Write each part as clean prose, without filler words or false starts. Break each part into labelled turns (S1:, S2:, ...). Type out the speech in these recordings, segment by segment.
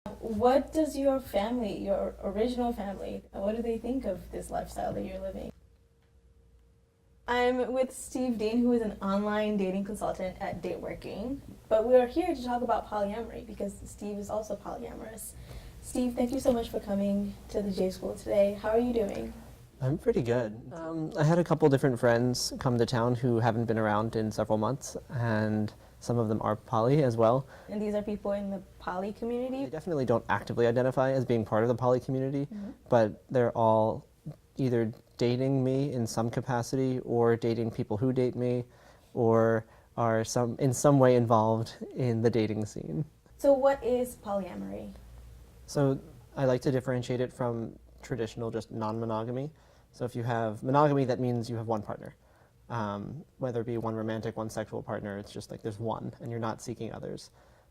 S1: What does your family, your original family, what do they think of this lifestyle that you're living? I'm with Steve Dean, who is an online dating consultant at DateWorking. But we are here to talk about polyamory because Steve is also polyamorous. Steve, thank you so much for coming to the J School today. How are you doing?
S2: I'm pretty good. I had a couple different friends come to town who haven't been around in several months, and some of them are poly as well.
S1: And these are people in the poly community?
S2: They definitely don't actively identify as being part of the poly community, but they're all either dating me in some capacity or dating people who date me or are in some way involved in the dating scene.
S1: So what is polyamory?
S2: So I like to differentiate it from traditional just non-monogamy. So if you have monogamy, that means you have one partner. Whether it be one romantic, one sexual partner, it's just like there's one and you're not seeking others.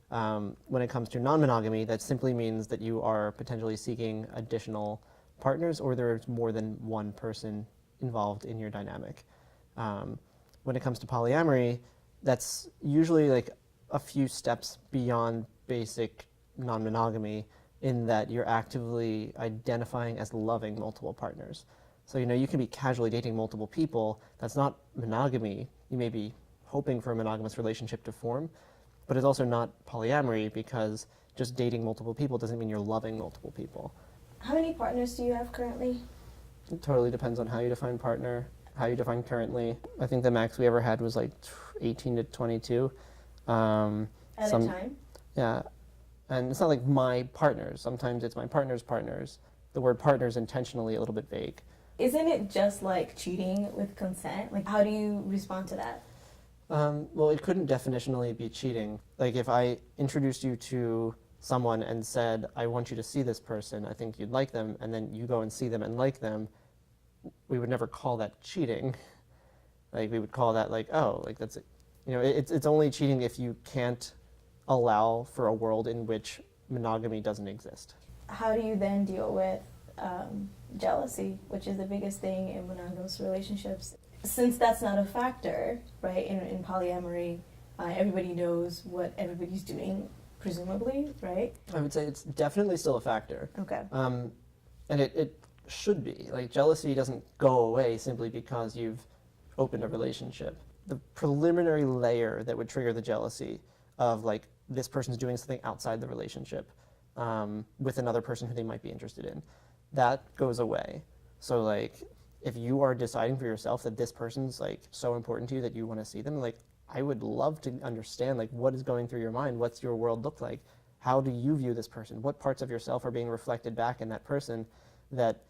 S2: When it comes to non-monogamy, that simply means that you are potentially seeking additional partners or there's more than one person involved in your dynamic. When it comes to polyamory, that's usually like a few steps beyond basic non-monogamy in that you're actively identifying as loving multiple partners. So, you can be casually dating multiple people. That's not monogamy. You may be hoping for a monogamous relationship to form, but it's also not polyamory because just dating multiple people doesn't mean you're loving multiple people.
S1: How many partners do you have currently?
S2: It totally depends on how you define partner, how you define currently. I think the max we ever had was like 18 to 22.
S1: At a time?
S2: Yeah. And it's not like my partners. Sometimes it's my partner's partners. The word partner is intentionally a little bit vague.
S1: Isn't it just like cheating with consent? Like, how do you respond to that?
S2: Well, it couldn't definitionally be cheating. Like, if I introduced you to someone and said, I want you to see this person, I think you'd like them, and then you go and see them and like them, we would never call that cheating. Like, we would call that like, oh, like that's, it's only cheating if you can't allow for a world in which monogamy doesn't exist.
S1: How do you then deal with jealousy, which is the biggest thing in monogamous relationships? Since that's not a factor, right, in polyamory, everybody knows what everybody's doing, presumably, right?
S2: I would say it's definitely still a factor.
S1: Okay.
S2: And it should be. Like, jealousy doesn't go away simply because you've opened a relationship. The preliminary layer that would trigger the jealousy of, like, this person's doing something outside the relationship with another person who they might be interested in, that goes away. So, like, if you are deciding for yourself that this person's, like, so important to you that you want to see them, like, I would love to understand, like, what is going through your mind? What's your world look like? How do you view this person? What parts of yourself are being reflected back in that person that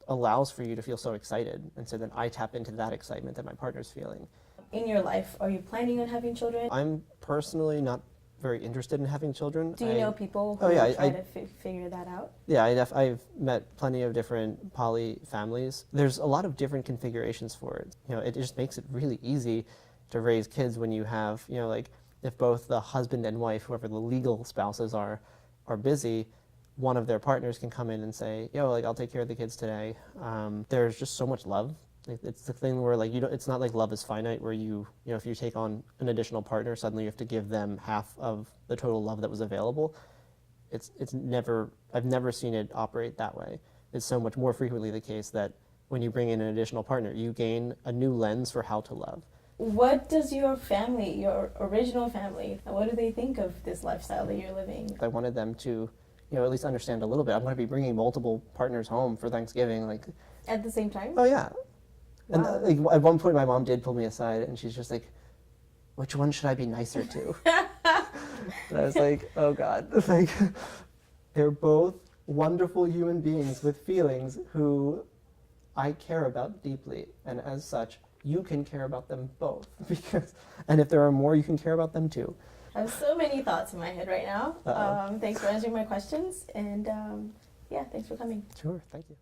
S2: allows for you to feel so excited? And so then I tap into that excitement that my partner's feeling.
S1: In your life, are you planning on having children?
S2: I'm personally not very interested in having children.
S1: Do you know people who try to figure that out?
S2: Yeah, I've met plenty of different poly families. There's a lot of different configurations for it. It just makes it really easy to raise kids when you have, like, if both the husband and wife, whoever the legal spouses are busy, one of their partners can come in and say, like, I'll take care of the kids today. There's just so much love. It's the thing where, like, it's not like love is finite, where if you take on an additional partner, suddenly you have to give them half of the total love that was available. I've never seen it operate that way. It's so much more frequently the case that when you bring in an additional partner, you gain a new lens for how to love.
S1: What does your family, your original family, what do they think of this lifestyle that you're living?
S2: I wanted them to, at least understand a little bit. I'm going to be bringing multiple partners home for Thanksgiving, like.
S1: At the same time?
S2: Oh yeah.
S1: Wow.
S2: And like, at one point, my mom did pull me aside, and she's just like, "Which one should I be nicer to?" And I was like, "Oh God!" Like, they're both wonderful human beings with feelings who I care about deeply, and as such, you can care about them both. And if there are more, you can care about them too.
S1: I have so many thoughts in my head right now. Thanks for answering my questions, and yeah, thanks for coming.
S2: Sure, thank you.